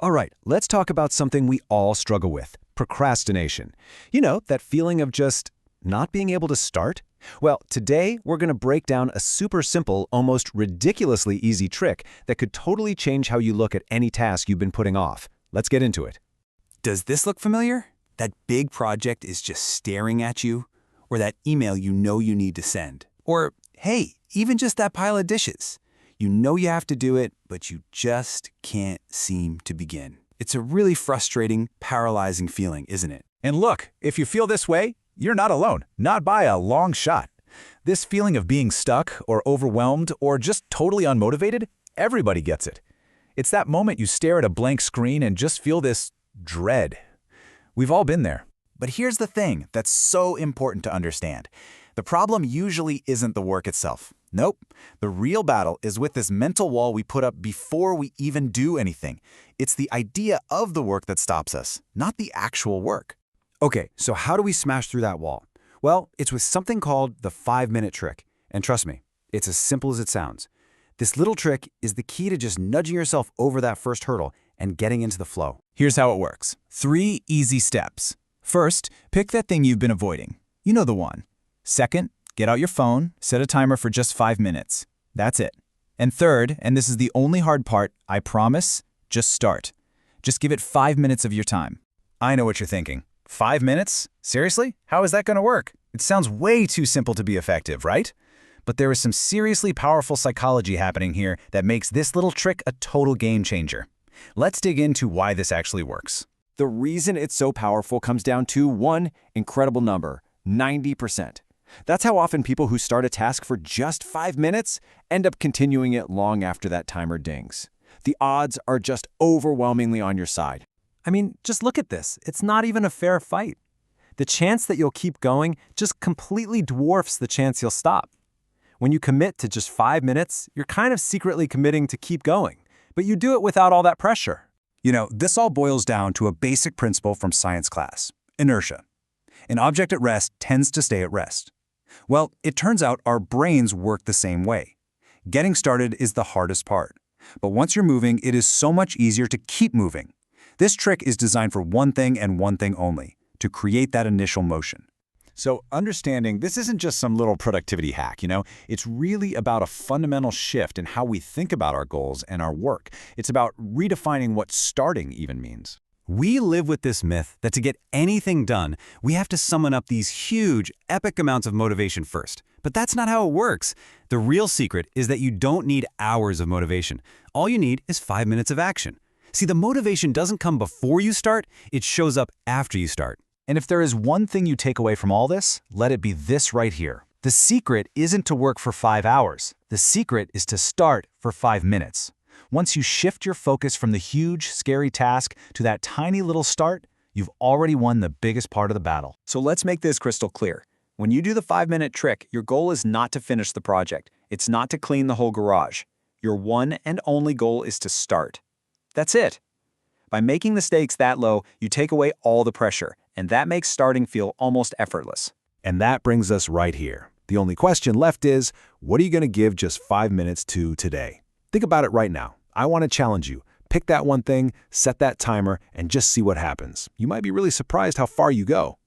All right, let's talk about something we all struggle with, procrastination. You know, that feeling of just not being able to start? Well, today we're going to break down a super simple, almost ridiculously easy trick that could totally change how you look at any task you've been putting off. Let's get into it. Does this look familiar? That big project is just staring at you? Or that email you know you need to send? Or, hey, even just that pile of dishes. You know you have to do it, but you just can't seem to begin. It's a really frustrating, paralyzing feeling, isn't it? And look, if you feel this way, you're not alone, not by a long shot. This feeling of being stuck or overwhelmed or just totally unmotivated, everybody gets it. It's that moment you stare at a blank screen and just feel this dread. We've all been there. But here's the thing that's so important to understand. The problem usually isn't the work itself. Nope. The real battle is with this mental wall we put up before we even do anything. It's the idea of the work that stops us, not the actual work. Okay, so how do we smash through that wall? Well, it's with something called the 5-minute trick. And trust me, it's as simple as it sounds. This little trick is the key to just nudging yourself over that first hurdle and getting into the flow. Here's how it works. 3 easy steps. First, pick that thing you've been avoiding. You know the one. Second, get out your phone, set a timer for just 5 minutes. That's it. And third, and this is the only hard part, I promise, just start. Just give it 5 minutes of your time. I know what you're thinking. 5 minutes? Seriously? How is that going to work? It sounds way too simple to be effective, right? But there is some seriously powerful psychology happening here that makes this little trick a total game changer. Let's dig into why this actually works. The reason it's so powerful comes down to one incredible number, 90%. That's how often people who start a task for just 5 minutes end up continuing it long after that timer dings. The odds are just overwhelmingly on your side. I mean, just look at this. It's not even a fair fight. The chance that you'll keep going just completely dwarfs the chance you'll stop. When you commit to just 5 minutes, you're kind of secretly committing to keep going, but you do it without all that pressure. You know, this all boils down to a basic principle from science class: inertia. An object at rest tends to stay at rest. Well, it turns out our brains work the same way. Getting started is the hardest part. But once you're moving, it is so much easier to keep moving. This trick is designed for one thing and one thing only: to create that initial motion. So understanding this isn't just some little productivity hack, it's really about a fundamental shift in how we think about our goals and our work. It's about redefining what starting even means. We live with this myth that to get anything done, we have to summon up these huge, epic amounts of motivation first. But that's not how it works. The real secret is that you don't need hours of motivation. All you need is 5 minutes of action. See, the motivation doesn't come before you start, it shows up after you start. And if there is one thing you take away from all this, let it be this right here. The secret isn't to work for 5 hours. The secret is to start for 5 minutes. Once you shift your focus from the huge, scary task to that tiny little start, you've already won the biggest part of the battle. So let's make this crystal clear. When you do the 5-minute trick, your goal is not to finish the project. It's not to clean the whole garage. Your one and only goal is to start. That's it. By making the stakes that low, you take away all the pressure, and that makes starting feel almost effortless. And that brings us right here. The only question left is, what are you going to give just 5 minutes to today? Think about it right now. I want to challenge you. Pick that one thing, set that timer, and just see what happens. You might be really surprised how far you go.